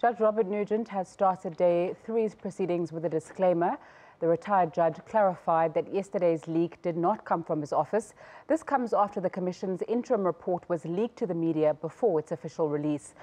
Judge Robert Nugent has started day 3's proceedings with a disclaimer. The retired judge clarified that yesterday's leak did not come from his office. This comes after the Commission's interim report was leaked to the media before its official release.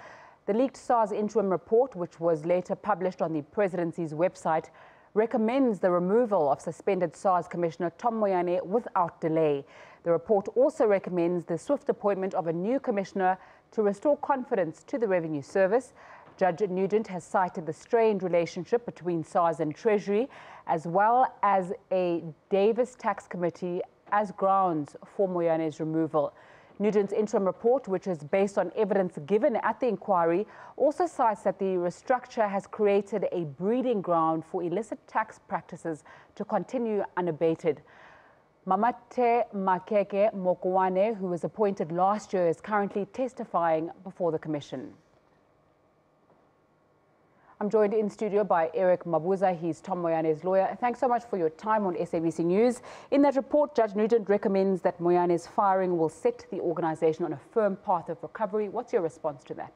The leaked SARS interim report, which was later published on the Presidency's website, recommends the removal of suspended SARS Commissioner Tom Moyane without delay. The report also recommends the swift appointment of a new commissioner to restore confidence to the Revenue Service. Judge Nugent has cited the strained relationship between SARS and Treasury, as well as a Davis Tax Committee, as grounds for Moyane's removal. Nugent's interim report, which is based on evidence given at the inquiry, also cites that the restructure has created a breeding ground for illicit tax practices to continue unabated. Mamate Makeke Moyane, who was appointed last year, is currently testifying before the Commission. I'm joined in studio by Eric Mabuza. He's Tom Moyane's lawyer. Thanks so much for your time on SABC News. In that report, Judge Nugent recommends that Moyane's firing will set the organisation on a firm path of recovery. What's your response to that?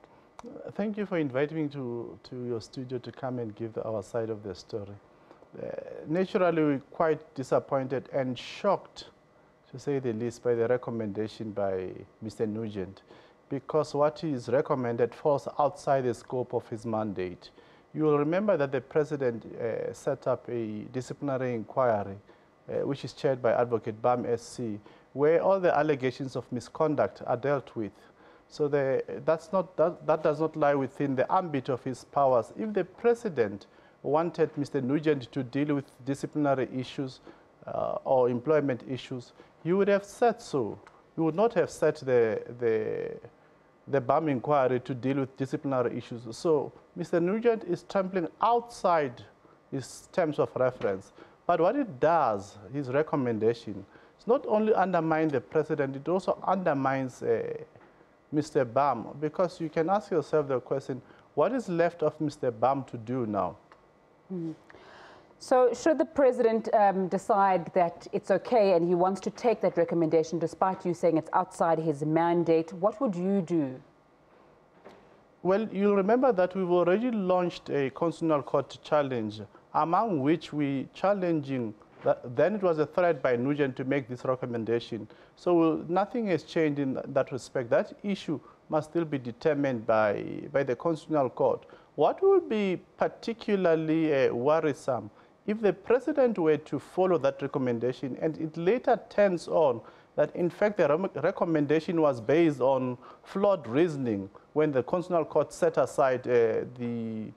Thank you for inviting me to your studio to come and give our side of the story. Naturally, we're quite disappointed and shocked, to say the least, by the recommendation by Mr. Nugent, because what is recommended falls outside the scope of his mandate. You will remember that the President set up a disciplinary inquiry, which is chaired by Advocate Bam SC, where all the allegations of misconduct are dealt with. So that does not lie within the ambit of his powers. If the President wanted Mr. Nugent to deal with disciplinary issues or employment issues, he would have said so. He would not have set the BAM inquiry to deal with disciplinary issues. So Mr. Nugent is trampling outside his terms of reference. But what it does, his recommendation, is not only undermine the President, it also undermines Mr. BAM, because you can ask yourself the question, what is left of Mr. BAM to do now? Mm-hmm. So should the President decide that it's okay and he wants to take that recommendation, despite you saying it's outside his mandate, what would you do? Well, you'll remember that we've already launched a Constitutional Court challenge, among which we challenging that then it was a threat by Nugent to make this recommendation. So nothing has changed in that respect. That issue must still be determined by the Constitutional Court. What will be particularly worrisome if the President were to follow that recommendation and it later turns on that in fact the recommendation was based on flawed reasoning when the Constitutional Court set aside the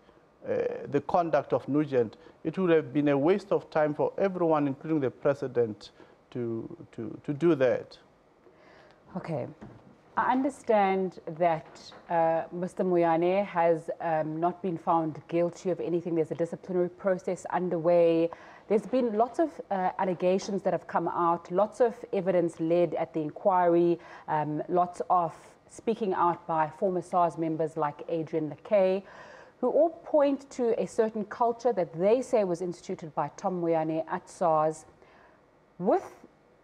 conduct of Nugent, it would have been a waste of time for everyone, including the President, to do that. Okay. I understand that Mr. Moyane has not been found guilty of anything. There's a disciplinary process underway. There's been lots of allegations that have come out, lots of evidence led at the inquiry, lots of speaking out by former SARS members like Adrian Lakay, who all point to a certain culture that they say was instituted by Tom Moyane at SARS. With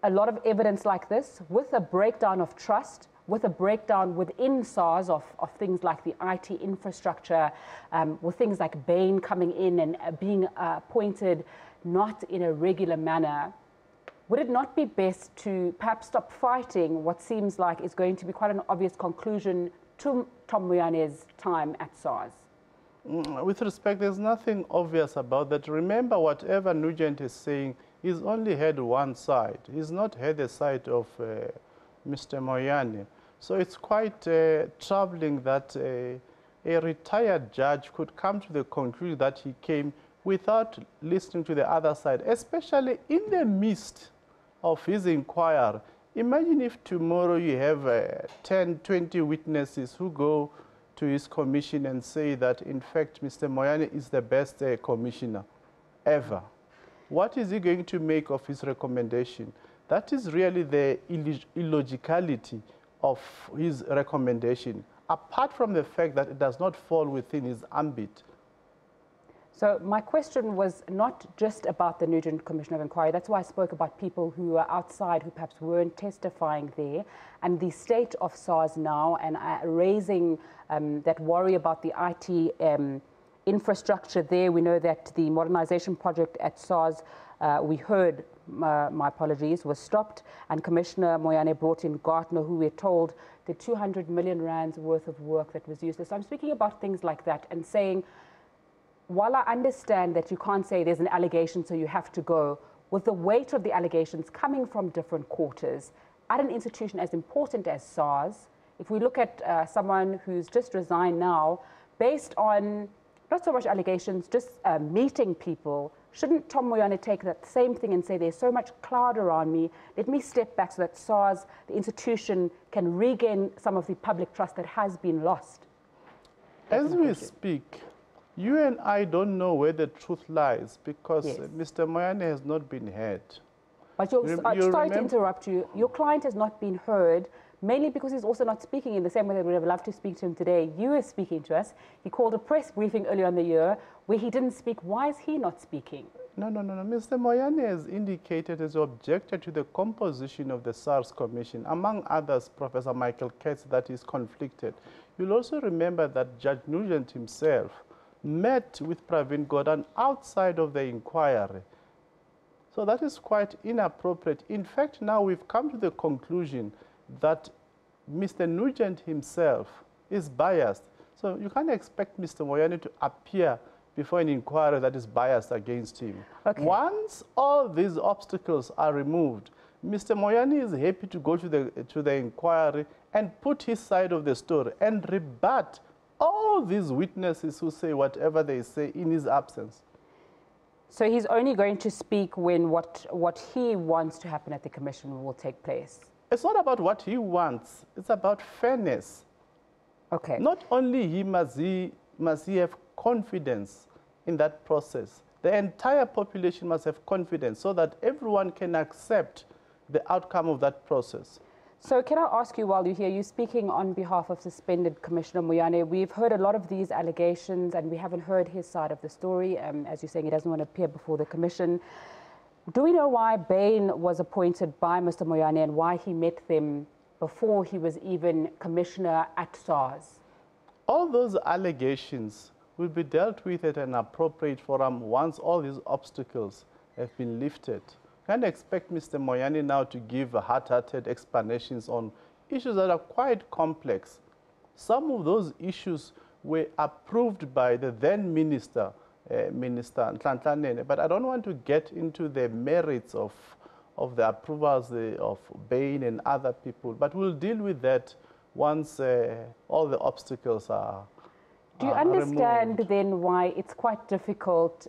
a lot of evidence like this, with a breakdown of trust, with a breakdown within SARS of things like the IT infrastructure, with things like Bain coming in and being appointed not in a regular manner, would it not be best to perhaps stop fighting what seems like is going to be quite an obvious conclusion to Tom Moyane's time at SARS? With respect, there's nothing obvious about that. Remember, whatever Nugent is saying, he's only heard one side. He's not heard the side of Mr. Moyane. So it's quite troubling that a retired judge could come to the conclusion that he came without listening to the other side, especially in the midst of his inquiry. Imagine if tomorrow you have 10, 20 witnesses who go to his commission and say that, in fact, Mr. Moyane is the best commissioner ever. What is he going to make of his recommendation? That is really the illogicality of his recommendation, apart from the fact that it does not fall within his ambit. So my question was not just about the Nugent Commission of Inquiry. That's why I spoke about people who are outside, who perhaps weren't testifying there, and the state of SARS now, and raising that worry about the IT infrastructure there. We know that the modernization project at SARS, we heard, my apologies, was stopped, and Commissioner Moyane brought in Gartner, who we're told the 200 million rands worth of work that was useless. So I'm speaking about things like that and saying, while I understand that you can't say there's an allegation so you have to go, with the weight of the allegations coming from different quarters at an institution as important as SARS, if we look at someone who's just resigned now, based on not so much allegations, just meeting people, shouldn't Tom Moyane take that same thing and say there's so much cloud around me, let me step back so that SARS, the institution, can regain some of the public trust that has been lost? As we speak, you and I don't know where the truth lies because yes. Mr. Moyane has not been heard. But sorry to interrupt you. Your client has not been heard, mainly because he's also not speaking in the same way that we would have loved to speak to him today. You are speaking to us. He called a press briefing earlier in the year where he didn't speak. Why is he not speaking? No. Mr. Moyane has indicated as objected to the composition of the SARS Commission, among others, Professor Michael Katz, that is conflicted. You'll also remember that Judge Nugent himself met with Pravin Gordhan outside of the inquiry. So that is quite inappropriate. In fact, now we've come to the conclusion that Mr. Nugent himself is biased. So you can't expect Mr. Moyane to appear before an inquiry that is biased against him. Okay. Once all these obstacles are removed, Mr. Moyane is happy to go to the inquiry and put his side of the story and rebut all these witnesses who say whatever they say in his absence. So he's only going to speak when what he wants to happen at the commission will take place? It's not about what he wants. It's about fairness. Okay. Not only must he have confidence in that process. The entire population must have confidence so that everyone can accept the outcome of that process. So can I ask you, while you're here, you're speaking on behalf of suspended Commissioner Moyane. We've heard a lot of these allegations and we haven't heard his side of the story. As you're saying, he doesn't want to appear before the commission. Do we know why Bain was appointed by Mr. Moyane and why he met them before he was even commissioner at SARS? All those allegations will be dealt with at an appropriate forum once all these obstacles have been lifted. Can't expect Mr. Moyane now to give hard-hearted explanations on issues that are quite complex. Some of those issues were approved by the then Minister Nhlanhla, but I don't want to get into the merits of the approvals of Bain and other people, but we'll deal with that once all the obstacles are Do you understand removed. Then why it's quite difficult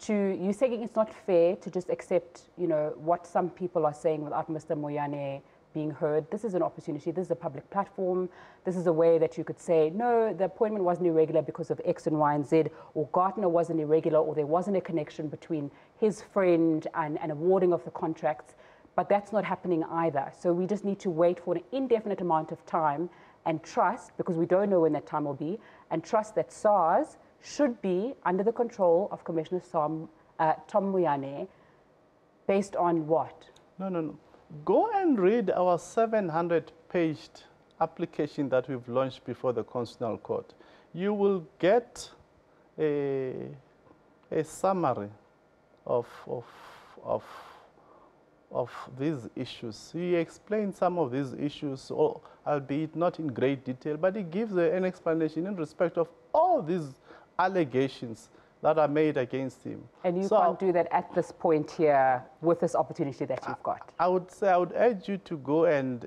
you're saying it's not fair to just accept, what some people are saying without Mr. Moyane being heard? This is an opportunity. This is a public platform. This is a way that you could say, no, the appointment wasn't irregular because of X and Y and Z, or Gartner wasn't irregular, or there wasn't a connection between his friend and awarding of the contracts. But that's not happening either. So we just need to wait for an indefinite amount of time and trust, because we don't know when that time will be, and trust that SARS should be under the control of Commissioner Tom Moyane, based on what? No. Go and read our 700-page application that we've launched before the Constitutional Court. You will get a summary of these issues. He explains some of these issues, albeit not in great detail, but he gives an explanation in respect of all these allegations that are made against him. And you can't do that at this point here with this opportunity that you've got? I would urge you to go and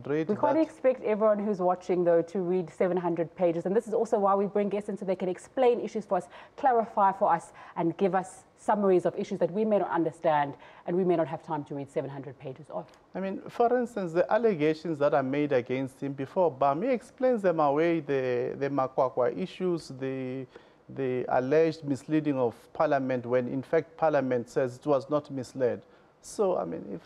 read We can't expect everyone who's watching, though, to read 700 pages. And this is also why we bring guests in, so they can explain issues for us, clarify for us, and give us summaries of issues that we may not understand and we may not have time to read 700 pages of. I mean, for instance, the allegations that are made against him before BAM, he explains them away, the Makwakwa issues, the alleged misleading of Parliament, when in fact Parliament says it was not misled. So, I mean,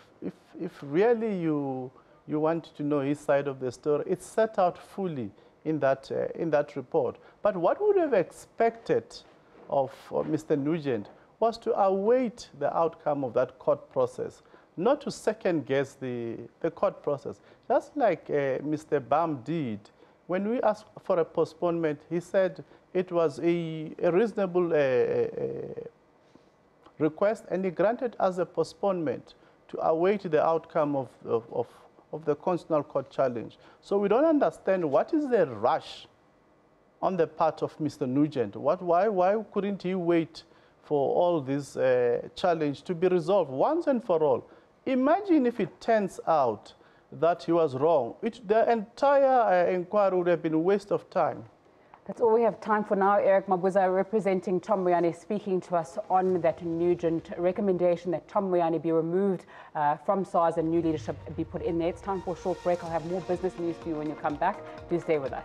if really you want to know his side of the story, it's set out fully in that report. But what would have expected of Mr. Nugent was to await the outcome of that court process, not to second guess the court process. Just like Mr. Bam did. When we asked for a postponement, he said it was a reasonable request, and he granted us a postponement to await the outcome of the Constitutional Court challenge. So we don't understand what is the rush on the part of Mr. Nugent. Why couldn't he wait for all this challenge to be resolved once and for all? Imagine if it turns out that he was wrong. The entire inquiry would have been a waste of time. That's all we have time for now. Eric Mabuza, representing Tom Moyane, speaking to us on that Nugent recommendation that Tom Moyane be removed from SARS and new leadership be put in there. It's time for a short break. I'll have more business news for you when you come back. Do stay with us.